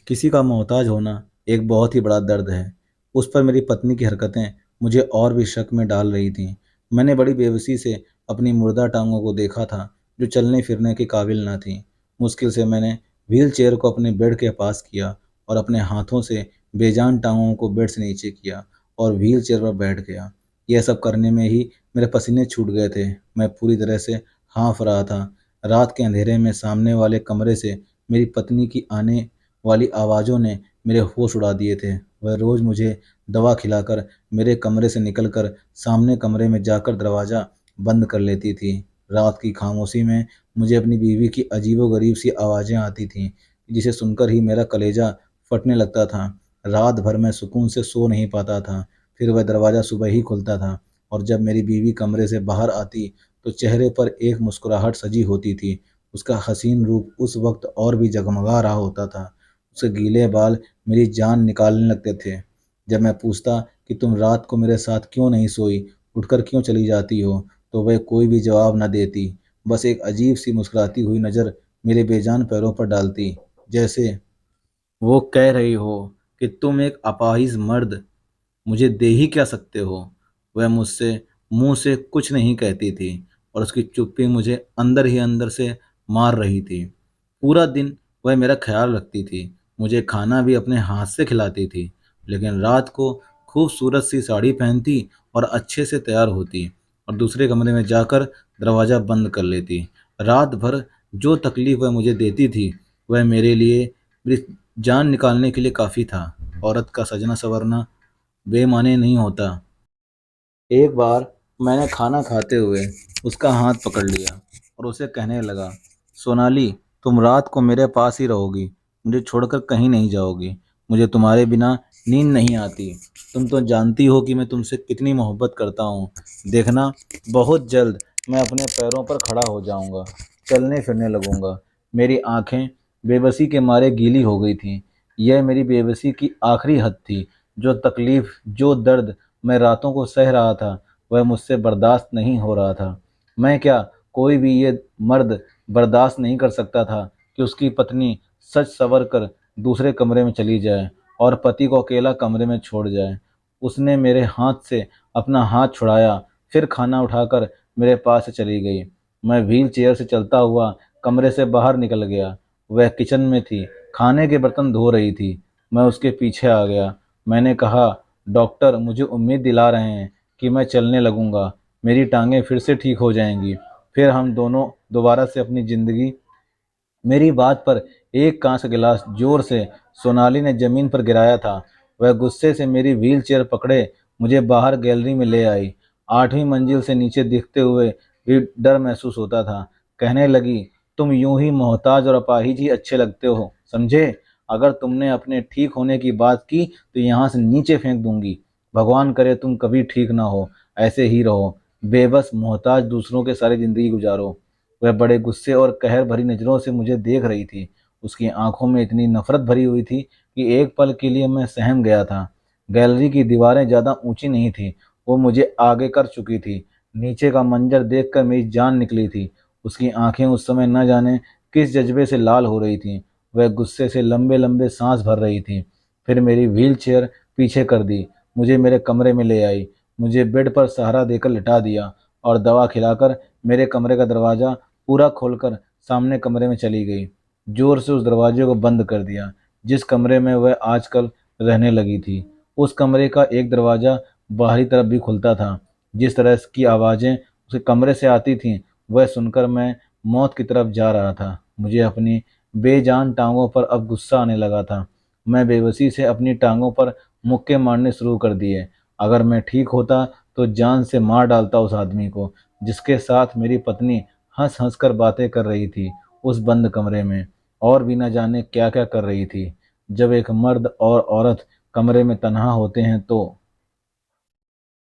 किसी का मोहताज होना एक बहुत ही बड़ा दर्द है। उस पर मेरी पत्नी की हरकतें मुझे और भी शक में डाल रही थीं। मैंने बड़ी बेबसी से अपनी मुर्दा टांगों को देखा था, जो चलने फिरने के काबिल न थीं। मुश्किल से मैंने व्हील चेयर को अपने बेड के पास किया और अपने हाथों से बेजान टांगों को बेड से नीचे किया और व्हील चेयर पर बैठ गया। यह सब करने में ही मेरे पसीने छूट गए थे। मैं पूरी तरह से हाँफ रहा था। रात के अंधेरे में सामने वाले कमरे से मेरी पत्नी की आने वाली आवाज़ों ने मेरे होश उड़ा दिए थे। वह रोज़ मुझे दवा खिलाकर मेरे कमरे से निकलकर सामने कमरे में जाकर दरवाज़ा बंद कर लेती थी। रात की खामोशी में मुझे अपनी बीवी की अजीबो-गरीब सी आवाज़ें आती थीं, जिसे सुनकर ही मेरा कलेजा फटने लगता था। रात भर मैं सुकून से सो नहीं पाता था। फिर वह दरवाज़ा सुबह ही खुलता था और जब मेरी बीवी कमरे से बाहर आती, तो चेहरे पर एक मुस्कुराहट सजी होती थी। उसका हसीन रूप उस वक्त और भी जगमगा रहा होता था। उसके गीले बाल मेरी जान निकालने लगते थे। जब मैं पूछता कि तुम रात को मेरे साथ क्यों नहीं सोई, उठकर क्यों चली जाती हो, तो वह कोई भी जवाब न देती। बस एक अजीब सी मुस्कुराती हुई नज़र मेरे बेजान पैरों पर डालती, जैसे वो कह रही हो कि तुम एक अपाहिज मर्द मुझे दे ही क्या सकते हो। वह मुझसे मुंह से कुछ नहीं कहती थी और उसकी चुप्पी मुझे अंदर ही अंदर से मार रही थी। पूरा दिन वह मेरा ख्याल रखती थी, मुझे खाना भी अपने हाथ से खिलाती थी, लेकिन रात को खूबसूरत सी साड़ी पहनती और अच्छे से तैयार होती और दूसरे कमरे में जाकर दरवाज़ा बंद कर लेती। रात भर जो तकलीफ वह मुझे देती थी, वह मेरे लिए मेरी जान निकालने के लिए काफ़ी था। औरत का सजना संवरना बेमाने नहीं होता। एक बार मैंने खाना खाते हुए उसका हाथ पकड़ लिया और उसे कहने लगा, सोनाली, तुम रात को मेरे पास ही रहोगी, मुझे छोड़कर कहीं नहीं जाओगी। मुझे तुम्हारे बिना नींद नहीं आती। तुम तो जानती हो कि मैं तुमसे कितनी मोहब्बत करता हूँ। देखना, बहुत जल्द मैं अपने पैरों पर खड़ा हो जाऊंगा, चलने फिरने लगूंगा। मेरी आंखें बेबसी के मारे गीली हो गई थीं। यह मेरी बेबसी की आखिरी हद थी। जो तकलीफ, जो दर्द मैं रातों को सह रहा था, वह मुझसे बर्दाश्त नहीं हो रहा था। मैं क्या, कोई भी ये मर्द बर्दाश्त नहीं कर सकता था कि उसकी पत्नी सच संवर कर दूसरे कमरे में चली जाए और पति को अकेला कमरे में छोड़ जाए। उसने मेरे हाथ से अपना हाथ छुड़ाया, फिर खाना उठाकर मेरे पास से चली गई। मैं व्हील चेयर से चलता हुआ कमरे से बाहर निकल गया। वह किचन में थी, खाने के बर्तन धो रही थी। मैं उसके पीछे आ गया। मैंने कहा, डॉक्टर मुझे उम्मीद दिला रहे हैं कि मैं चलने लगूंगा, मेरी टांगें फिर से ठीक हो जाएंगी, फिर हम दोनों दोबारा से अपनी ज़िंदगी। मेरी बात पर एक कांच का गिलास जोर से सोनाली ने जमीन पर गिराया था। वह गुस्से से मेरी व्हील चेयर पकड़े मुझे बाहर गैलरी में ले आई। 8वीं मंजिल से नीचे दिखते हुए भी डर महसूस होता था। कहने लगी, तुम यूं ही मोहताज और अपाहिज ही अच्छे लगते हो, समझे। अगर तुमने अपने ठीक होने की बात की तो यहाँ से नीचे फेंक दूंगी। भगवान करे तुम कभी ठीक ना हो, ऐसे ही रहो, बेबस मोहताज दूसरों के सारी जिंदगी गुजारो। वह बड़े गुस्से और कहर भरी नज़रों से मुझे देख रही थी। उसकी आंखों में इतनी नफरत भरी हुई थी कि एक पल के लिए मैं सहम गया था। गैलरी की दीवारें ज़्यादा ऊंची नहीं थी, वो मुझे आगे कर चुकी थी। नीचे का मंजर देखकर मेरी जान निकली थी। उसकी आंखें उस समय न जाने किस जज्बे से लाल हो रही थीं। वह गुस्से से लंबे लंबे सांस भर रही थी। फिर मेरी व्हील चेयर पीछे कर दी, मुझे मेरे कमरे में ले आई, मुझे बेड पर सहारा देकर लिटा दिया और दवा खिलाकर मेरे कमरे का दरवाज़ा पूरा खोलकर सामने कमरे में चली गई। जोर से उस दरवाजे को बंद कर दिया जिस कमरे में वह आजकल रहने लगी थी। उस कमरे का एक दरवाज़ा बाहरी तरफ भी खुलता था। जिस तरह की आवाज़ें उसके कमरे से आती थीं, वह सुनकर मैं मौत की तरफ जा रहा था। मुझे अपनी बेजान टांगों पर अब गुस्सा आने लगा था। मैं बेबसी से अपनी टांगों पर मुक्के मारने शुरू कर दिए। अगर मैं ठीक होता तो जान से मार डालता उस आदमी को जिसके साथ मेरी पत्नी हंस हंस कर बातें कर रही थी उस बंद कमरे में, और भी न जाने क्या क्या कर रही थी। जब एक मर्द और औरत कमरे में तन्हा होते हैं तो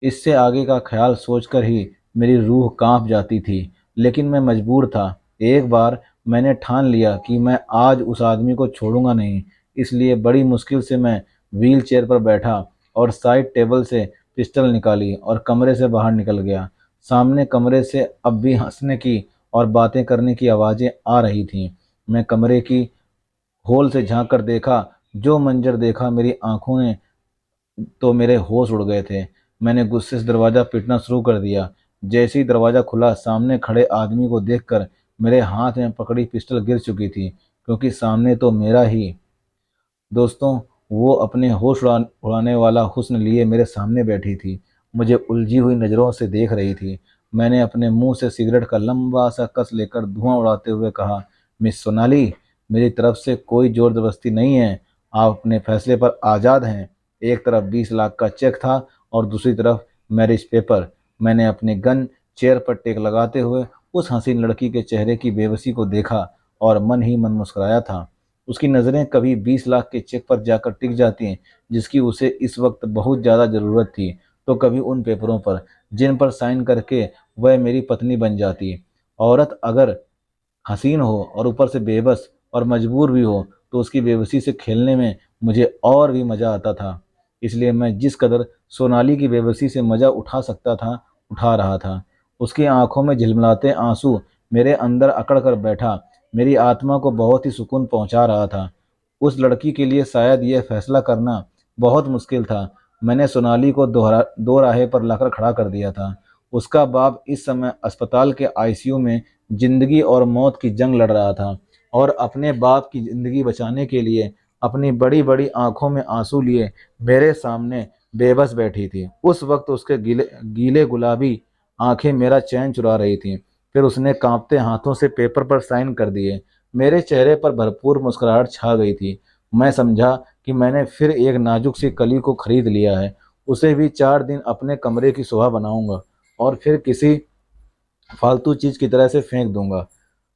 इससे आगे का ख्याल सोचकर ही मेरी रूह कांप जाती थी, लेकिन मैं मजबूर था। एक बार मैंने ठान लिया कि मैं आज उस आदमी को छोड़ूंगा नहीं। इसलिए बड़ी मुश्किल से मैं व्हील चेयर पर बैठा और साइड टेबल से पिस्टल निकाली और कमरे से बाहर निकल गया। सामने कमरे से अब भी हंसने की और बातें करने की आवाज़ें आ रही थीं। मैं कमरे की होल से झांक कर देखा जो मंजर देखा, मेरी आंखों ने तो मेरे होश उड़ गए थे। मैंने गुस्से से दरवाज़ा पीटना शुरू कर दिया। जैसे ही दरवाज़ा खुला, सामने खड़े आदमी को देखकर मेरे हाथ में पकड़ी पिस्टल गिर चुकी थी, क्योंकि सामने तो मेरा ही दोस्तों, वो अपने होश उड़ाने वाला हुस्न लिए मेरे सामने बैठी थी। मुझे उलझी हुई नज़रों से देख रही थी। मैंने अपने मुंह से सिगरेट का लंबा सा कस लेकर धुआं उड़ाते हुए कहा, मिस सोनाली, मेरी तरफ से कोई जोर जबरदस्ती नहीं है। आप अपने फैसले पर आज़ाद हैं। एक तरफ 20 लाख का चेक था और दूसरी तरफ मैरिज पेपर। मैंने अपनी गन चेयर पर टेक लगाते हुए उस हसीन लड़की के चेहरे की बेबसी को देखा और मन ही मन मुस्कुराया था। उसकी नज़रें कभी 20 लाख के चेक पर जाकर टिक जाती हैं, जिसकी उसे इस वक्त बहुत ज़्यादा ज़रूरत थी, तो कभी उन पेपरों पर जिन पर साइन करके वह मेरी पत्नी बन जाती। औरत अगर हसीन हो और ऊपर से बेबस और मजबूर भी हो, तो उसकी बेबसी से खेलने में मुझे और भी मज़ा आता था। इसलिए मैं जिस कदर सोनाली की बेबसी से मज़ा उठा सकता था, उठा रहा था। उसकी आंखों में झिलमिलाते आंसू मेरे अंदर अकड़ कर बैठा, मेरी आत्मा को बहुत ही सुकून पहुंचा रहा था। उस लड़की के लिए शायद यह फैसला करना बहुत मुश्किल था। मैंने सोनाली को दो राहे पर लाकर खड़ा कर दिया था। उसका बाप इस समय अस्पताल के आईसीयू में जिंदगी और मौत की जंग लड़ रहा था, और अपने बाप की जिंदगी बचाने के लिए अपनी बड़ी बड़ी आंखों में आंसू लिए मेरे सामने बेबस बैठी थी। उस वक्त उसके गीले गीले गुलाबी आंखें मेरा चैन चुरा रही थीं। फिर उसने कांपते हाथों से पेपर पर साइन कर दिए। मेरे चेहरे पर भरपूर मुस्कुराहट छा गई थी। मैं समझा कि मैंने फिर एक नाजुक सी कली को खरीद लिया है। उसे भी 4 दिन अपने कमरे की शोभा बनाऊंगा और फिर किसी फालतू चीज की तरह से फेंक दूंगा।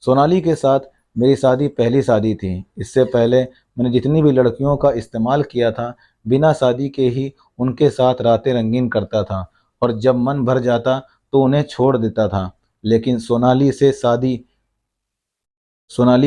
सोनाली के साथ मेरी शादी पहली शादी थी। इससे पहले मैंने जितनी भी लड़कियों का इस्तेमाल किया था, बिना शादी के ही उनके साथ रातें रंगीन करता था, और जब मन भर जाता तो उन्हें छोड़ देता था। लेकिन सोनाली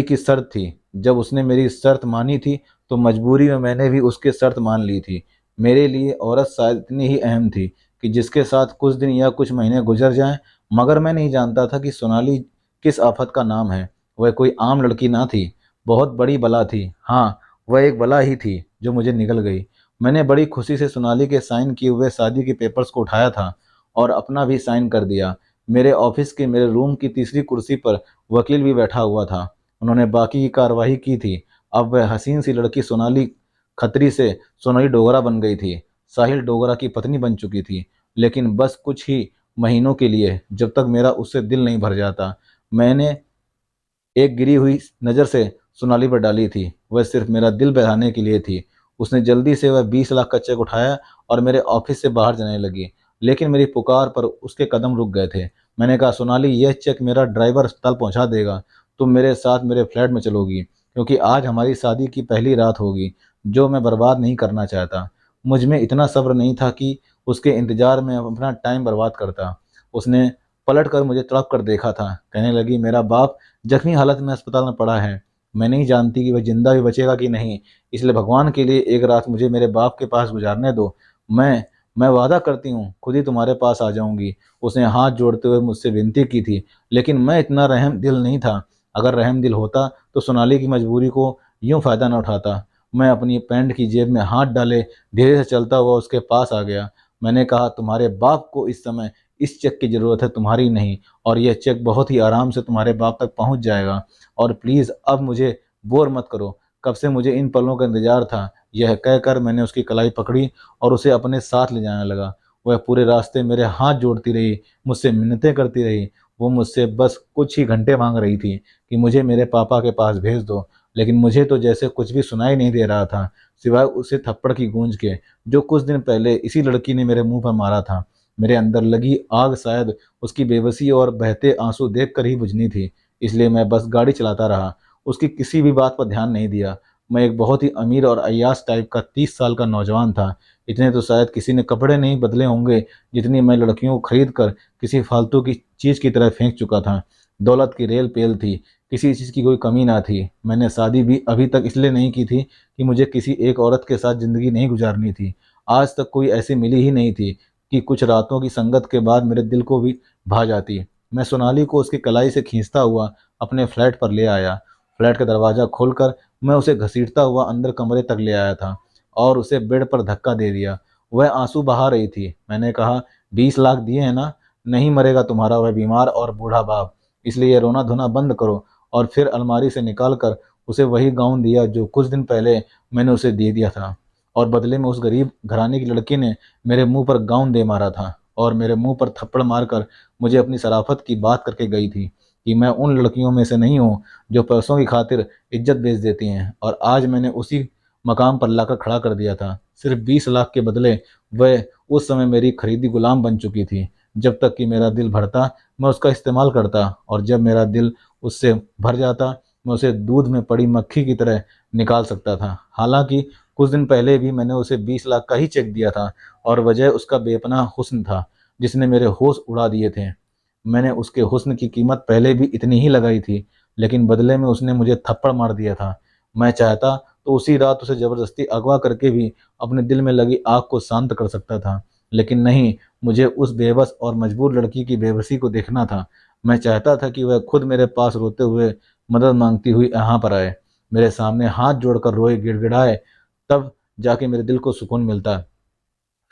की शर्त थी। जब उसने मेरी शर्त मानी थी, तो मजबूरी में मैंने भी उसकी शर्त मान ली थी। मेरे लिए औरत शायद इतनी ही अहम थी कि जिसके साथ कुछ दिन या कुछ महीने गुजर जाएं, मगर मैं नहीं जानता था कि सोनाली किस आफत का नाम है। वह कोई आम लड़की ना थी, बहुत बड़ी बला थी। हाँ, वह एक बला ही थी जो मुझे निकल गई। मैंने बड़ी खुशी से सोनाली के साइन किए हुए शादी के पेपर्स को उठाया था और अपना भी साइन कर दिया। मेरे ऑफिस के मेरे रूम की तीसरी कुर्सी पर वकील भी बैठा हुआ था। उन्होंने बाकी की कार्रवाई की थी। अब वह हसीन सी लड़की सोनाली खत्री से सोनाली डोगरा बन गई थी। साहिल डोगरा की पत्नी बन चुकी थी, लेकिन बस कुछ ही महीनों के लिए, जब तक मेरा उससे दिल नहीं भर जाता। मैंने एक गिरी हुई नज़र से सोनाली पर डाली थी। वह सिर्फ मेरा दिल बहलाने के लिए थी। उसने जल्दी से वह 20 लाख का चेक उठाया और मेरे ऑफिस से बाहर जाने लगी। लेकिन मेरी पुकार पर उसके कदम रुक गए थे। मैंने कहा, सोनाली, यह चेक मेरा ड्राइवर अस्पताल पहुंचा देगा। तुम मेरे साथ मेरे फ्लैट में चलोगी, क्योंकि आज हमारी शादी की पहली रात होगी, जो मैं बर्बाद नहीं करना चाहता। मुझ में इतना सब्र नहीं था कि उसके इंतजार में अपना टाइम बर्बाद करता। उसने पलट कर मुझे तड़प कर देखा था। कहने लगी, मेरा बाप जख्मी हालत में अस्पताल में पड़ा है। मैं नहीं जानती कि वह जिंदा भी बचेगा कि नहीं, इसलिए भगवान के लिए एक रात मुझे मेरे बाप के पास गुजारने दो। मैं मैं वादा करती हूँ, खुद ही तुम्हारे पास आ जाऊंगी। उसने हाथ जोड़ते हुए मुझसे विनती की थी, लेकिन मैं इतना रहम दिल नहीं था। अगर रहम दिल होता तो सोनाली की मजबूरी को यूं फायदा न उठाता। मैं अपनी पैंट की जेब में हाथ डाले धीरे से चलता हुआ उसके पास आ गया। मैंने कहा, तुम्हारे बाप को इस समय इस चेक की ज़रूरत है, तुम्हारी नहीं। और यह चेक बहुत ही आराम से तुम्हारे बाप तक पहुंच जाएगा। और प्लीज़ अब मुझे बोर मत करो। कब से मुझे इन पलों का इंतजार था। यह कहकर मैंने उसकी कलाई पकड़ी और उसे अपने साथ ले जाने लगा। वह पूरे रास्ते मेरे हाथ जोड़ती रही, मुझसे मिन्नतें करती रही। वो मुझसे बस कुछ ही घंटे मांग रही थी कि मुझे मेरे पापा के पास भेज दो। लेकिन मुझे तो जैसे कुछ भी सुनाई नहीं दे रहा था, सिवाय उसे थप्पड़ की गूंज के, जो कुछ दिन पहले इसी लड़की ने मेरे मुंह पर मारा था। मेरे अंदर लगी आग शायद उसकी बेबसी और बहते आंसू देखकर ही बुझनी थी। इसलिए मैं बस गाड़ी चलाता रहा, उसकी किसी भी बात पर ध्यान नहीं दिया। मैं एक बहुत ही अमीर और अय्याश टाइप का 30 साल का नौजवान था। इतने तो शायद किसी ने कपड़े नहीं बदले होंगे जितनी मैं लड़कियों को खरीद कर किसी फालतू की चीज़ की तरह फेंक चुका था। दौलत की रेल पेल थी, किसी चीज़ की कोई कमी ना थी। मैंने शादी भी अभी तक इसलिए नहीं की थी कि मुझे किसी एक औरत के साथ ज़िंदगी नहीं गुजारनी थी। आज तक कोई ऐसी मिली ही नहीं थी कि कुछ रातों की संगत के बाद मेरे दिल को भी भा जाती। मैं सोनाली को उसकी कलाई से खींचता हुआ अपने फ्लैट पर ले आया। फ्लैट का दरवाज़ा खोलकर मैं उसे घसीटता हुआ अंदर कमरे तक ले आया था और उसे बेड पर धक्का दे दिया। वह आंसू बहा रही थी। मैंने कहा, 20 लाख दिए हैं ना? नहीं मरेगा तुम्हारा वह बीमार और बूढ़ा बाप, इसलिए रोना धोना बंद करो। और फिर अलमारी से निकाल कर उसे वही गाउन दिया जो कुछ दिन पहले मैंने उसे दे दिया था। और बदले में उस गरीब घराने की लड़की ने मेरे मुंह पर गाउन दे मारा था और मेरे मुंह पर थप्पड़ मारकर मुझे अपनी शराफत की बात करके गई थी कि मैं उन लड़कियों में से नहीं हूँ जो पैसों की खातिर इज्जत बेच देती हैं। और आज मैंने उसी मकाम पर लाकर खड़ा कर दिया था। सिर्फ 20 लाख के बदले वह उस समय मेरी खरीदी गुलाम बन चुकी थी। जब तक कि मेरा दिल भरता मैं उसका इस्तेमाल करता, और जब मेरा दिल उससे भर जाता मैं उसे दूध में पड़ी मक्खी की तरह निकाल सकता था। हालांकि कुछ दिन पहले भी मैंने उसे 20 लाख का ही चेक दिया था और वजह उसका बेपनाह हुस्न था जिसने मेरे होश उड़ा दिए थे। मैंने उसके हुस्न की कीमत पहले भी इतनी ही लगाई थी, लेकिन बदले में उसने मुझे थप्पड़ मार दिया था। मैं चाहता तो उसी रात उसे जबरदस्ती अगवा करके भी अपने दिल में लगी आग को शांत कर सकता था, लेकिन नहीं, मुझे उस बेबस और मजबूर लड़की की बेबसी को देखना था। मैं चाहता था कि वह खुद मेरे पास रोते हुए मदद मांगती हुई यहाँ पर आए, मेरे सामने हाथ जोड़कर रोए, गिड़गिड़ाए, तब जाके मेरे दिल को सुकून मिलता।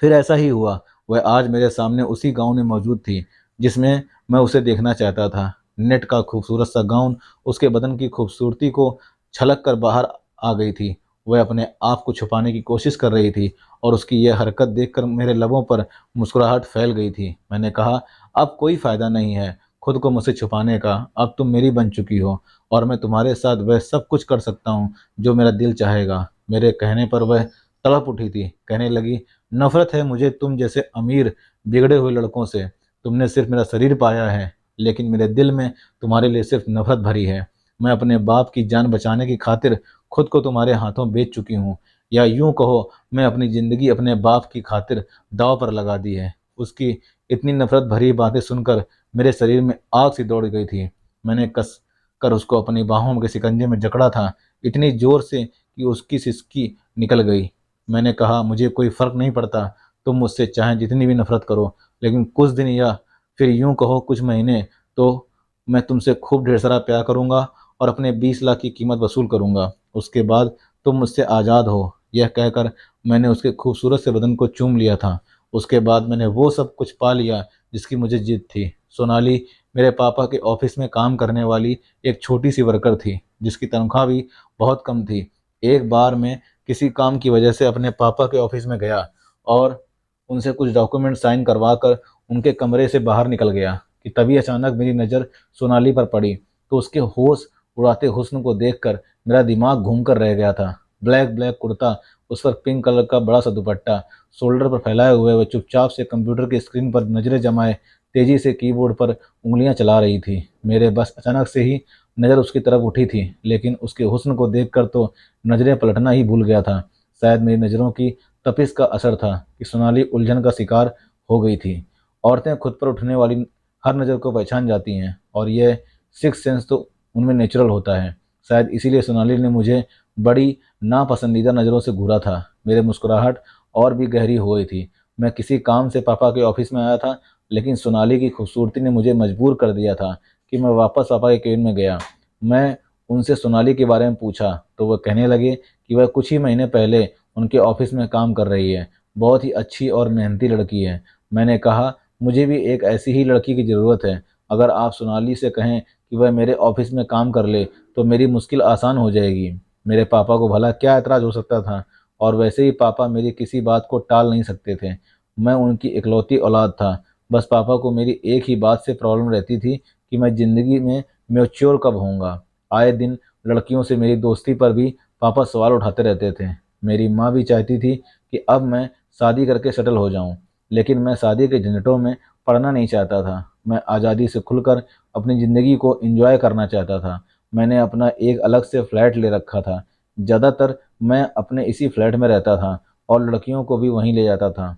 फिर ऐसा ही हुआ। वह आज मेरे सामने उसी गांव में मौजूद थी जिसमें मैं उसे देखना चाहता था। नेट का खूबसूरत सा गाउन उसके बदन की खूबसूरती को छलक कर बाहर आ गई थी। वह अपने आप को छुपाने की कोशिश कर रही थी और उसकी यह हरकत देखकर मेरे लबों पर मुस्कुराहट फैल गई थी। मैंने कहा, अब कोई फायदा नहीं है खुद को मुझसे छुपाने का। अब तुम मेरी बन चुकी हो और मैं तुम्हारे साथ वह सब कुछ कर सकता हूँ जो मेरा दिल चाहेगा। मेरे कहने पर वह तड़प उठी थी। कहने लगी, नफरत है मुझे तुम जैसे अमीर बिगड़े हुए लड़कों से। तुमने सिर्फ मेरा शरीर पाया है, लेकिन मेरे दिल में तुम्हारे लिए सिर्फ नफरत भरी है। मैं अपने बाप की जान बचाने की खातिर खुद को तुम्हारे हाथों बेच चुकी हूँ, या यूं कहो मैं अपनी जिंदगी अपने बाप की खातिर दांव पर लगा दी है। उसकी इतनी नफरत भरी बातें सुनकर मेरे शरीर में आग सी दौड़ गई थी। मैंने कस कर उसको अपनी बाहों के शिकंजे में जकड़ा था, इतनी जोर से कि उसकी सिसकी निकल गई। मैंने कहा, मुझे कोई फर्क नहीं पड़ता, तुम मुझसे चाहे जितनी भी नफरत करो, लेकिन कुछ दिन या फिर यूं कहो कुछ महीने तो मैं तुमसे खूब ढेर सारा प्यार करूंगा और अपने 20 लाख की कीमत वसूल करूंगा। उसके बाद तुम मुझसे आज़ाद हो। यह कहकर मैंने उसके खूबसूरत से बदन को चूम लिया था। उसके बाद मैंने वो सब कुछ पा लिया जिसकी मुझे जिद थी। सोनाली मेरे पापा के ऑफिस में काम करने वाली एक छोटी सी वर्कर थी जिसकी तनख्वाह भी बहुत कम थी। एक बार मैं किसी काम की वजह से अपने पापा के ऑफिस में गया और उनसे कुछ डॉक्यूमेंट साइन करवा कर उनके कमरे से बाहर निकल गया कि तभी अचानक मेरी नज़र सोनाली पर पड़ी। तो उसके होश उड़ाते हुस्न को देखकर मेरा दिमाग घूम कर रह गया था। ब्लैक ब्लैक कुर्ता, उस पर पिंक कलर का बड़ा सा दुपट्टा शोल्डर पर फैलाए हुए वह चुपचाप से कंप्यूटर की स्क्रीन पर नजरें जमाए तेजी से कीबोर्ड पर उंगलियां चला रही थी। मेरे बस अचानक से ही नज़र उसकी तरफ उठी थी, लेकिन उसके हुस्न को देखकर तो नजरें पलटना ही भूल गया था। शायद मेरी नज़रों की तपिश का असर था कि सोनाली उलझन का शिकार हो गई थी। औरतें खुद पर उठने वाली हर नज़र को पहचान जाती हैं और यह सिक्स सेंस तो उनमें नेचुरल होता है। शायद इसीलिए सोनाली ने मुझे बड़ी नापसंदीदा नज़रों से घूरा था। मेरे मुस्कुराहट और भी गहरी हो गई थी। मैं किसी काम से पापा के ऑफिस में आया था, लेकिन सोनाली की खूबसूरती ने मुझे मजबूर कर दिया था कि मैं वापस पापा के केबिन में गया। मैं उनसे सोनाली के बारे में पूछा तो वह कहने लगे कि वह कुछ ही महीने पहले उनके ऑफिस में काम कर रही है। बहुत ही अच्छी और मेहनती लड़की है। मैंने कहा, मुझे भी एक ऐसी ही लड़की की ज़रूरत है। अगर आप सोनाली से कहें कि वह मेरे ऑफिस में काम कर ले तो मेरी मुश्किल आसान हो जाएगी। मेरे पापा को भला क्या एतराज़ हो सकता था, और वैसे ही पापा मेरी किसी बात को टाल नहीं सकते थे। मैं उनकी इकलौती औलाद था। बस पापा को मेरी एक ही बात से प्रॉब्लम रहती थी कि मैं ज़िंदगी में मैच्योर कब होऊंगा। आए दिन लड़कियों से मेरी दोस्ती पर भी पापा सवाल उठाते रहते थे। मेरी माँ भी चाहती थी कि अब मैं शादी करके सेटल हो जाऊं, लेकिन मैं शादी के झंझटों में पड़ना नहीं चाहता था। मैं आज़ादी से खुलकर अपनी ज़िंदगी को एंजॉय करना चाहता था। मैंने अपना एक अलग से फ्लैट ले रखा था। ज़्यादातर मैं अपने इसी फ्लैट में रहता था और लड़कियों को भी वहीं ले जाता था।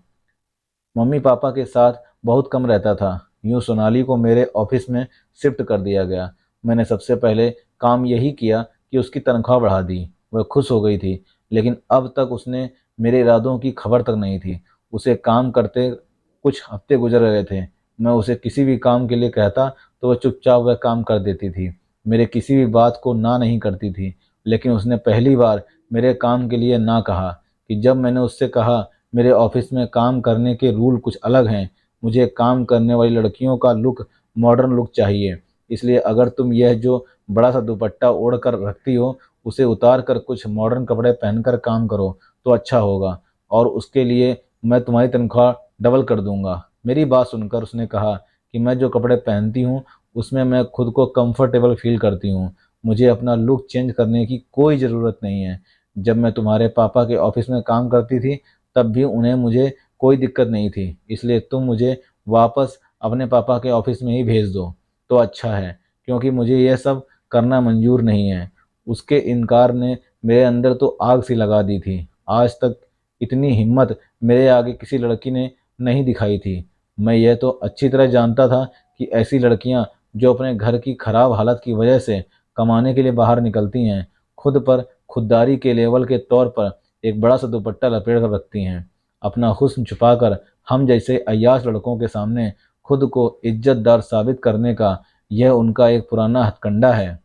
मम्मी पापा के साथ बहुत कम रहता था। यूँ सोनाली को मेरे ऑफिस में शिफ्ट कर दिया गया। मैंने सबसे पहले काम यही किया कि उसकी तनख्वाह बढ़ा दी। वह खुश हो गई थी, लेकिन अब तक उसने मेरे इरादों की खबर तक नहीं थी। उसे काम करते कुछ हफ्ते गुजर गए थे। मैं उसे किसी भी काम के लिए कहता तो वह चुपचाप वह काम कर देती थी। मेरे किसी भी बात को ना नहीं करती थी। लेकिन उसने पहली बार मेरे काम के लिए ना कहा। कि जब मैंने उससे कहा, मेरे ऑफिस में काम करने के रूल कुछ अलग हैं, मुझे काम करने वाली लड़कियों का लुक मॉडर्न लुक चाहिए, इसलिए अगर तुम यह जो बड़ा सा दुपट्टा ओढ़ कर रखती हो उसे उतार कर कुछ मॉडर्न कपड़े पहनकर काम करो तो अच्छा होगा, और उसके लिए मैं तुम्हारी तनख्वाह डबल कर दूंगा। मेरी बात सुनकर उसने कहा कि मैं जो कपड़े पहनती हूँ उसमें मैं खुद को कंफर्टेबल फील करती हूँ, मुझे अपना लुक चेंज करने की कोई ज़रूरत नहीं है। जब मैं तुम्हारे पापा के ऑफिस में काम करती थी तब भी उन्हें मुझे कोई दिक्कत नहीं थी, इसलिए तुम मुझे वापस अपने पापा के ऑफिस में ही भेज दो तो अच्छा है, क्योंकि मुझे यह सब करना मंजूर नहीं है। उसके इनकार ने मेरे अंदर तो आग सी लगा दी थी। आज तक इतनी हिम्मत मेरे आगे किसी लड़की ने नहीं दिखाई थी। मैं यह तो अच्छी तरह जानता था कि ऐसी लड़कियां जो अपने घर की खराब हालत की वजह से कमाने के लिए बाहर निकलती हैं, खुद पर खुददारी के लेवल के तौर पर एक बड़ा सा दुपट्टा लपेट कर रखती हैं। अपना हुस्न छुपाकर हम जैसे अय्याश लड़कों के सामने खुद को इज्जतदार साबित करने का यह उनका एक पुराना हथकंडा है।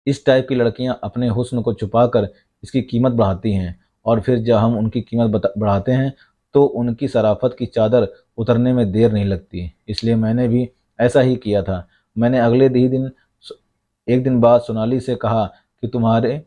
इस टाइप की लड़कियां अपने हुस्न को छुपाकर इसकी कीमत बढ़ाती हैं, और फिर जब हम उनकी कीमत बढ़ाते हैं तो उनकी शराफत की चादर उतरने में देर नहीं लगती। इसलिए मैंने भी ऐसा ही किया था। मैंने अगले ही दिन एक दिन बाद सोनाली से कहा कि तुम्हारे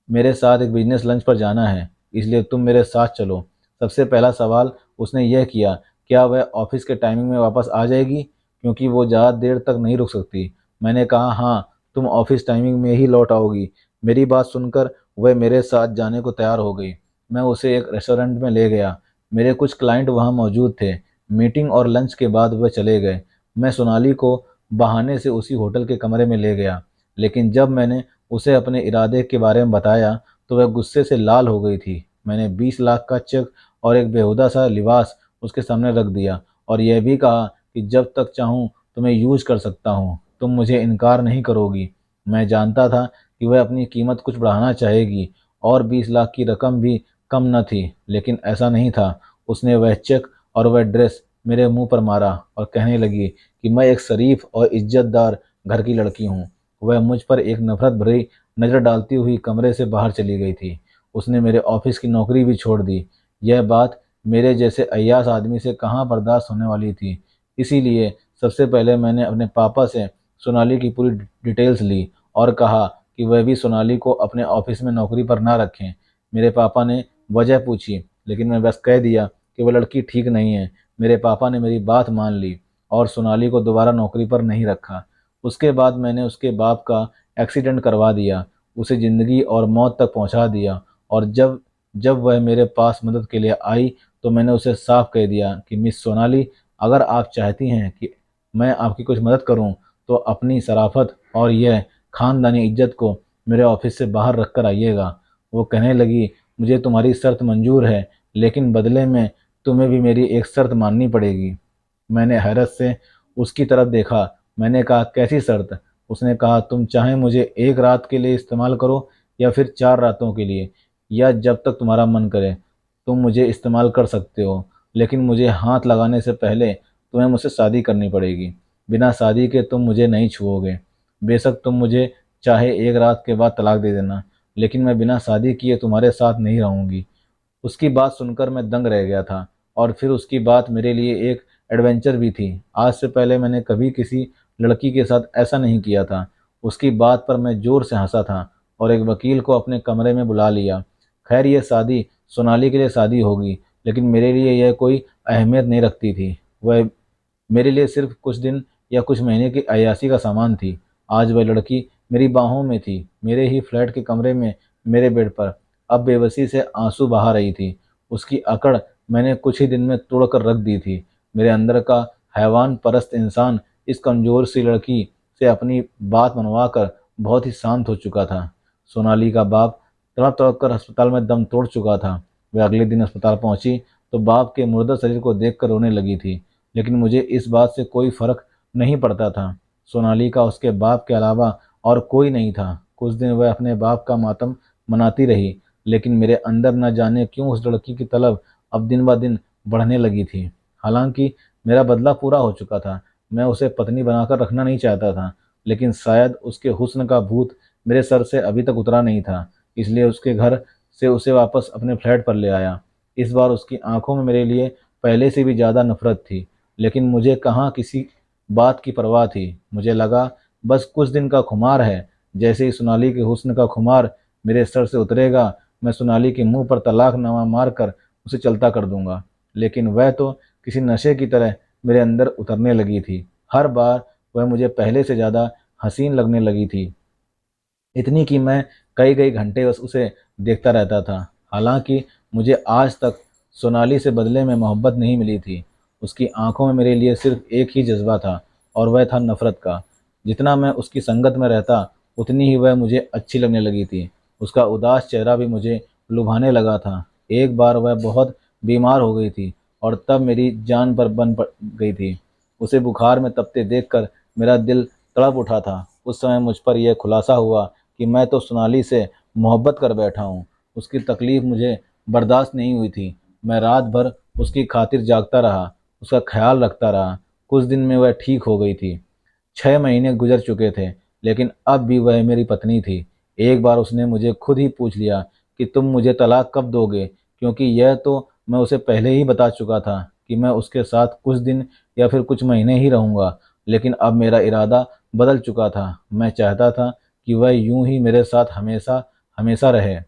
मेरे साथ एक बिजनेस लंच पर जाना है, इसलिए तुम मेरे साथ चलो। सबसे पहला सवाल उसने यह किया, क्या वह ऑफिस के टाइमिंग में वापस आ जाएगी, क्योंकि वो ज़्यादा देर तक नहीं रुक सकती। मैंने कहा हाँ, तुम ऑफिस टाइमिंग में ही लौट आओगी। मेरी बात सुनकर वह मेरे साथ जाने को तैयार हो गई। मैं उसे एक रेस्टोरेंट में ले गया। मेरे कुछ क्लाइंट वहाँ मौजूद थे। मीटिंग और लंच के बाद वह चले गए। मैं सोनाली को बहाने से उसी होटल के कमरे में ले गया, लेकिन जब मैंने उसे अपने इरादे के बारे में बताया तो वह गुस्से से लाल हो गई थी। मैंने 20 लाख का चेक और एक बेहुदा सा लिबास उसके सामने रख दिया और यह भी कहा कि जब तक चाहूँ तुम्हें यूज कर सकता हूँ, तुम मुझे इनकार नहीं करोगी। मैं जानता था कि वह अपनी कीमत कुछ बढ़ाना चाहेगी, और 20 लाख की रकम भी कम न थी, लेकिन ऐसा नहीं था। उसने वह चेक और वह ड्रेस मेरे मुंह पर मारा और कहने लगी कि मैं एक शरीफ और इज्जतदार घर की लड़की हूँ। वह मुझ पर एक नफरत भरी नज़र डालती हुई कमरे से बाहर चली गई थी। उसने मेरे ऑफिस की नौकरी भी छोड़ दी। यह बात मेरे जैसे अय्याश आदमी से कहाँ बर्दाश्त होने वाली थी। इसीलिए सबसे पहले मैंने अपने पापा से सोनाली की पूरी डिटेल्स ली और कहा कि वह भी सोनाली को अपने ऑफिस में नौकरी पर ना रखें। मेरे पापा ने वजह पूछी, लेकिन मैं बस कह दिया कि वह लड़की ठीक नहीं है। मेरे पापा ने मेरी बात मान ली और सोनाली को दोबारा नौकरी पर नहीं रखा। उसके बाद मैंने उसके बाप का एक्सीडेंट करवा दिया, उसे ज़िंदगी और मौत तक पहुंचा दिया, और जब जब वह मेरे पास मदद के लिए आई तो मैंने उसे साफ कह दिया कि मिस सोनाली, अगर आप चाहती हैं कि मैं आपकी कुछ मदद करूं तो अपनी शराफत और यह खानदानी इज्जत को मेरे ऑफिस से बाहर रख कर आइएगा। वो कहने लगी, मुझे तुम्हारी शर्त मंजूर है, लेकिन बदले में तुम्हें भी मेरी एक शर्त माननी पड़ेगी। मैंने हैरत से उसकी तरफ देखा। मैंने कहा, कैसी शर्त? उसने कहा, तुम चाहे मुझे एक रात के लिए इस्तेमाल करो या फिर 4 रातों के लिए, या जब तक तुम्हारा मन करे तुम मुझे इस्तेमाल कर सकते हो, लेकिन मुझे हाथ लगाने से पहले तुम्हें मुझसे शादी करनी पड़ेगी। बिना शादी के तुम मुझे नहीं छुओगे। बेशक तुम मुझे चाहे एक रात के बाद तलाक दे देना, लेकिन मैं बिना शादी किए तुम्हारे साथ नहीं रहूँगी। उसकी बात सुनकर मैं दंग रह गया था, और फिर उसकी बात मेरे लिए एक एडवेंचर भी थी। आज से पहले मैंने कभी किसी लड़की के साथ ऐसा नहीं किया था। उसकी बात पर मैं जोर से हंसा था और एक वकील को अपने कमरे में बुला लिया। खैर, यह शादी सोनाली के लिए शादी होगी, लेकिन मेरे लिए यह कोई अहमियत नहीं रखती थी। वह मेरे लिए सिर्फ कुछ दिन या कुछ महीने की अय्याशी का सामान थी। आज वह लड़की मेरी बाहों में थी, मेरे ही फ्लैट के कमरे में, मेरे बेड पर। अब बेबसी से आंसू बहा रही थी। उसकी अकड़ मैंने कुछ ही दिन में तोड़कर रख दी थी। मेरे अंदर का हैवान परस्त इंसान इस कमजोर सी लड़की से अपनी बात मनवाकर बहुत ही शांत हो चुका था। सोनाली का बाप तड़प तड़प कर अस्पताल में दम तोड़ चुका था। वह अगले दिन अस्पताल पहुंची तो बाप के मुर्दा शरीर को देखकर रोने लगी थी, लेकिन मुझे इस बात से कोई फर्क नहीं पड़ता था। सोनाली का उसके बाप के अलावा और कोई नहीं था। कुछ दिन वह अपने बाप का मातम मनाती रही, लेकिन मेरे अंदर न जाने क्यों उस लड़की की तलब अब दिन ब दिन बढ़ने लगी थी। हालांकि मेरा बदला पूरा हो चुका था। मैं उसे पत्नी बनाकर रखना नहीं चाहता था, लेकिन शायद उसके हुस्न का भूत मेरे सर से अभी तक उतरा नहीं था, इसलिए उसके घर से उसे वापस अपने फ्लैट पर ले आया। इस बार उसकी आंखों में मेरे लिए पहले से भी ज़्यादा नफरत थी, लेकिन मुझे कहाँ किसी बात की परवाह थी। मुझे लगा बस कुछ दिन का खुमार है, जैसे ही सोनाली के हुस्न का खुमार मेरे सर से उतरेगा, मैं सोनाली के मुंह पर तलाकनामा मारकर उसे चलता कर दूंगा। लेकिन वह तो किसी नशे की तरह मेरे अंदर उतरने लगी थी। हर बार वह मुझे पहले से ज़्यादा हसीन लगने लगी थी, इतनी कि मैं कई कई घंटे बस उसे देखता रहता था। हालांकि मुझे आज तक सोनाली से बदले में मोहब्बत नहीं मिली थी। उसकी आंखों में मेरे लिए सिर्फ एक ही जज्बा था, और वह था नफरत का। जितना मैं उसकी संगत में रहता, उतनी ही वह मुझे अच्छी लगने लगी थी। उसका उदास चेहरा भी मुझे लुभाने लगा था। एक बार वह बहुत बीमार हो गई थी, और तब मेरी जान पर बन पड़ गई थी। उसे बुखार में तपते देखकर मेरा दिल तड़प उठा था। उस समय मुझ पर यह खुलासा हुआ कि मैं तो सोनाली से मोहब्बत कर बैठा हूँ। उसकी तकलीफ मुझे बर्दाश्त नहीं हुई थी। मैं रात भर उसकी खातिर जागता रहा, उसका ख्याल रखता रहा। कुछ दिन में वह ठीक हो गई थी। 6 महीने गुजर चुके थे, लेकिन अब भी वह मेरी पत्नी थी। एक बार उसने मुझे खुद ही पूछ लिया कि तुम मुझे तलाक कब दोगे, क्योंकि यह तो मैं उसे पहले ही बता चुका था कि मैं उसके साथ कुछ दिन या फिर कुछ महीने ही रहूंगा। लेकिन अब मेरा इरादा बदल चुका था। मैं चाहता था कि वह यूं ही मेरे साथ हमेशा हमेशा रहे,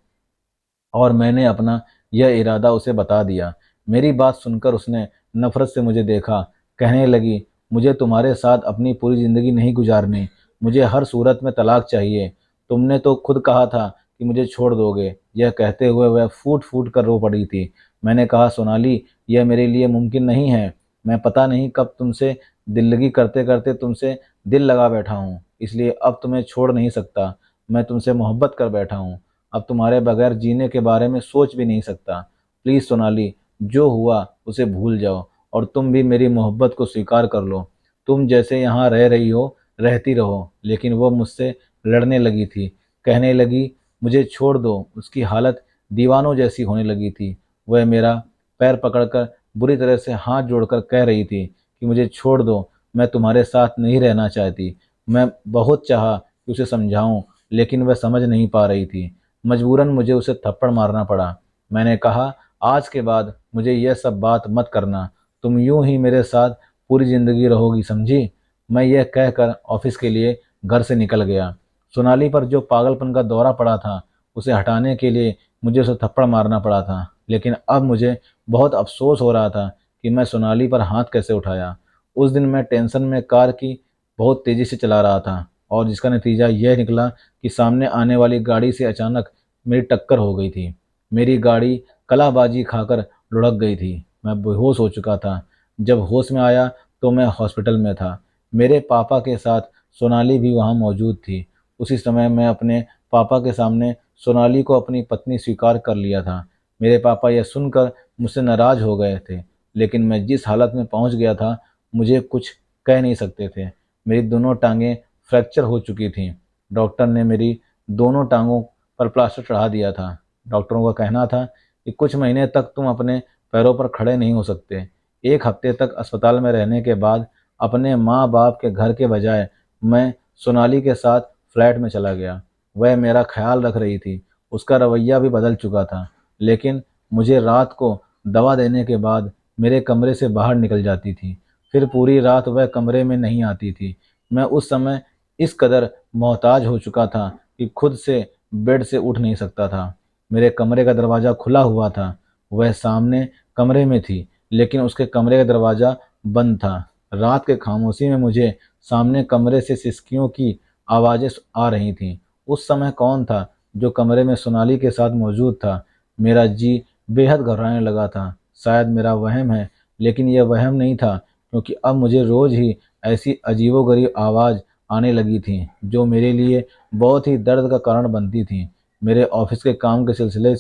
और मैंने अपना यह इरादा उसे बता दिया। मेरी बात सुनकर उसने नफरत से मुझे देखा। कहने लगी, मुझे तुम्हारे साथ अपनी पूरी ज़िंदगी नहीं गुजारनी। मुझे हर सूरत में तलाक चाहिए। तुमने तो खुद कहा था कि मुझे छोड़ दोगे। यह कहते हुए वह फूट फूट कर रो पड़ी थी। मैंने कहा, सोनाली, यह मेरे लिए मुमकिन नहीं है। मैं पता नहीं कब तुमसे दिल्लगी करते करते तुमसे दिल लगा बैठा हूँ, इसलिए अब तुम्हें छोड़ नहीं सकता। मैं तुमसे मोहब्बत कर बैठा हूँ। अब तुम्हारे बगैर जीने के बारे में सोच भी नहीं सकता। प्लीज़ सोनाली, जो हुआ उसे भूल जाओ, और तुम भी मेरी मोहब्बत को स्वीकार कर लो। तुम जैसे यहाँ रह रही हो, रहती रहो। लेकिन वो मुझसे लड़ने लगी थी। कहने लगी, मुझे छोड़ दो। उसकी हालत दीवानों जैसी होने लगी थी। वह मेरा पैर पकड़कर बुरी तरह से हाथ जोड़कर कह रही थी कि मुझे छोड़ दो, मैं तुम्हारे साथ नहीं रहना चाहती। मैं बहुत चाहा कि उसे समझाऊं, लेकिन वह समझ नहीं पा रही थी। मजबूरन मुझे उसे थप्पड़ मारना पड़ा। मैंने कहा, आज के बाद मुझे यह सब बात मत करना। तुम यूं ही मेरे साथ पूरी ज़िंदगी रहोगी, समझी। मैं यह कहकर ऑफिस के लिए घर से निकल गया। सोनाली पर जो पागलपन का दौरा पड़ा था, उसे हटाने के लिए मुझे उसे थप्पड़ मारना पड़ा था। लेकिन अब मुझे बहुत अफसोस हो रहा था कि मैं सोनाली पर हाथ कैसे उठाया। उस दिन मैं टेंशन में कार की बहुत तेज़ी से चला रहा था, और जिसका नतीजा यह निकला कि सामने आने वाली गाड़ी से अचानक मेरी टक्कर हो गई थी। मेरी गाड़ी कलाबाजी खाकर लुढ़क गई थी। मैं बेहोश हो चुका था। जब होश में आया तो मैं हॉस्पिटल में था। मेरे पापा के साथ सोनाली भी वहाँ मौजूद थी। उसी समय मैं अपने पापा के सामने सोनाली को अपनी पत्नी स्वीकार कर लिया था। मेरे पापा यह सुनकर मुझसे नाराज़ हो गए थे, लेकिन मैं जिस हालत में पहुँच गया था, मुझे कुछ कह नहीं सकते थे। मेरी दोनों टांगें फ्रैक्चर हो चुकी थीं। डॉक्टर ने मेरी दोनों टांगों पर प्लास्टर चढ़ा दिया था। डॉक्टरों का कहना था कि कुछ महीने तक तुम अपने पैरों पर खड़े नहीं हो सकते। 1 हफ्ते तक अस्पताल में रहने के बाद अपने माँ बाप के घर के बजाय मैं सोनाली के साथ फ्लैट में चला गया। वह मेरा ख्याल रख रही थी। उसका रवैया भी बदल चुका था, लेकिन मुझे रात को दवा देने के बाद मेरे कमरे से बाहर निकल जाती थी। फिर पूरी रात वह कमरे में नहीं आती थी। मैं उस समय इस कदर मोहताज हो चुका था कि खुद से बेड से उठ नहीं सकता था। मेरे कमरे का दरवाज़ा खुला हुआ था। वह सामने कमरे में थी, लेकिन उसके कमरे का दरवाज़ा बंद था। रात के खामोशी में मुझे सामने कमरे से सिसकियों की आवाज़ें आ रही थीं। उस समय कौन था जो कमरे में सोनाली के साथ मौजूद था? मेरा जी बेहद घबराने लगा था। शायद मेरा वहम है, लेकिन यह वहम नहीं था, क्योंकि अब मुझे रोज़ ही ऐसी अजीबोगरीब आवाज़ आने लगी थी, जो मेरे लिए बहुत ही दर्द का कारण बनती थी। मेरे ऑफिस के काम के सिलसिले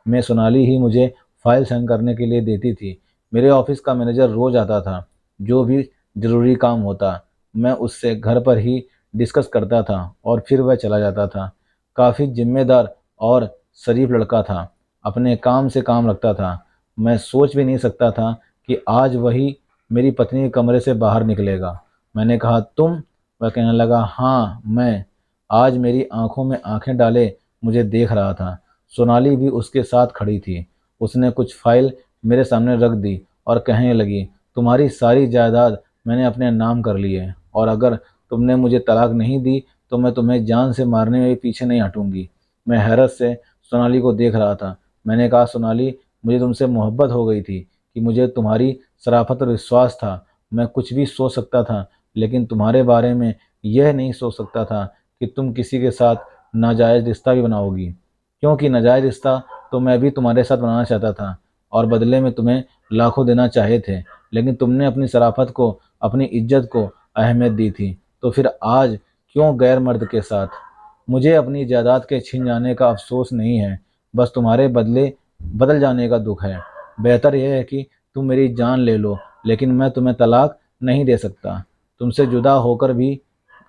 में सोनाली ही मुझे फाइल साइन करने के लिए देती थी। मेरे ऑफिस का मैनेजर रोज़ आता था। जो भी ज़रूरी काम होता, मैं उससे घर पर ही डिस्कस करता था, और फिर वह चला जाता था। काफ़ी जिम्मेदार और शरीफ लड़का था। अपने काम से काम रखता था। मैं सोच भी नहीं सकता था कि आज वही मेरी पत्नी के कमरे से बाहर निकलेगा। मैंने कहा, तुम? वह कहने लगा, हाँ मैं। आज मेरी आंखों में आंखें डाले मुझे देख रहा था। सोनाली भी उसके साथ खड़ी थी। उसने कुछ फाइल मेरे सामने रख दी और कहने लगी, तुम्हारी सारी जायदाद मैंने अपने नाम कर ली है, और अगर तुमने मुझे तलाक नहीं दी तो मैं तुम्हें जान से मारने में भी पीछे नहीं हटूंगी। मैं हैरत से सोनाली को देख रहा था। मैंने कहा, सोनाली, मुझे तुमसे मोहब्बत हो गई थी कि मुझे तुम्हारी शराफत और विश्वास था। मैं कुछ भी सोच सकता था, लेकिन तुम्हारे बारे में यह नहीं सोच सकता था कि तुम किसी के साथ नाजायज़ रिश्ता भी बनाओगी, क्योंकि नाजायज़ रिश्ता तो मैं भी तुम्हारे साथ बनाना चाहता था और बदले में तुम्हें लाखों देना चाहे थे, लेकिन तुमने अपनी शराफत को, अपनी इज्जत को अहमियत दी थी। तो फिर आज क्यों गैर मर्द के साथ? मुझे अपनी जायदाद के छिन जाने का अफसोस नहीं है, बस तुम्हारे बदले बदल जाने का दुख है। बेहतर यह है कि तुम मेरी जान ले लो, लेकिन मैं तुम्हें तलाक नहीं दे सकता। तुमसे जुदा होकर भी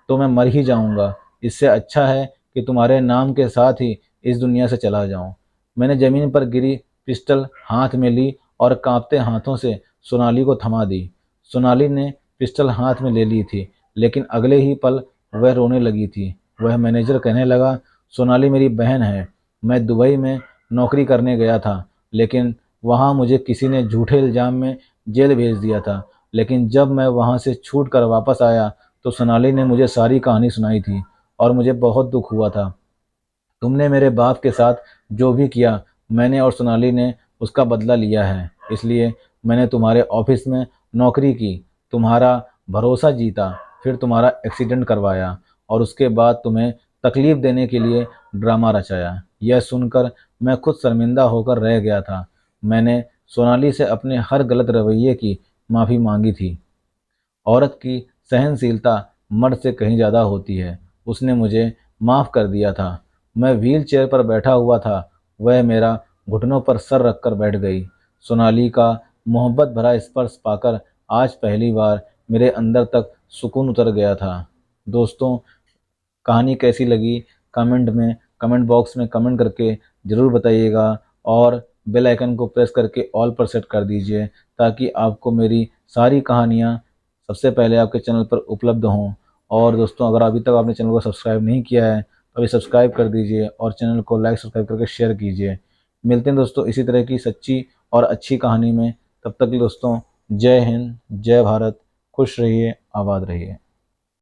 तो मैं मर ही जाऊंगा। इससे अच्छा है कि तुम्हारे नाम के साथ ही इस दुनिया से चला जाऊं। मैंने जमीन पर गिरी पिस्टल हाथ में ली और कांपते हाथों से सोनाली को थमा दी। सोनाली ने पिस्टल हाथ में ले ली थी, लेकिन अगले ही पल वह रोने लगी थी। वह मैनेजर कहने लगा, सोनाली मेरी बहन है। मैं दुबई में नौकरी करने गया था, लेकिन वहाँ मुझे किसी ने झूठे इल्ज़ाम में जेल भेज दिया था। लेकिन जब मैं वहाँ से छूट कर वापस आया तो सोनाली ने मुझे सारी कहानी सुनाई थी और मुझे बहुत दुख हुआ था। तुमने मेरे बाप के साथ जो भी किया, मैंने और सोनाली ने उसका बदला लिया है। इसलिए मैंने तुम्हारे ऑफिस में नौकरी की, तुम्हारा भरोसा जीता, फिर तुम्हारा एक्सीडेंट करवाया और उसके बाद तुम्हें तकलीफ देने के लिए ड्रामा रचाया। यह सुनकर मैं खुद शर्मिंदा होकर रह गया था। मैंने सोनाली से अपने हर गलत रवैये की माफ़ी मांगी थी। औरत की सहनशीलता मर्द से कहीं ज़्यादा होती है। उसने मुझे माफ़ कर दिया था। मैं व्हील चेयर पर बैठा हुआ था, वह मेरा घुटनों पर सर रखकर बैठ गई। सोनाली का मोहब्बत भरा स्पर्श पाकर आज पहली बार मेरे अंदर तक सुकून उतर गया था। दोस्तों, कहानी कैसी लगी कमेंट बॉक्स में कमेंट करके ज़रूर बताइएगा, और बेल आइकन को प्रेस करके ऑल पर सेट कर दीजिए, ताकि आपको मेरी सारी कहानियाँ सबसे पहले आपके चैनल पर उपलब्ध हों। और दोस्तों, अगर अभी तक आपने चैनल को सब्सक्राइब नहीं किया है तो अभी सब्सक्राइब कर दीजिए और चैनल को लाइक सब्सक्राइब करके शेयर कीजिए। मिलते हैं दोस्तों इसी तरह की सच्ची और अच्छी कहानी में। तब तक के लिए दोस्तों, जय हिंद, जय भारत, खुश रहिए, आबाद रहिए।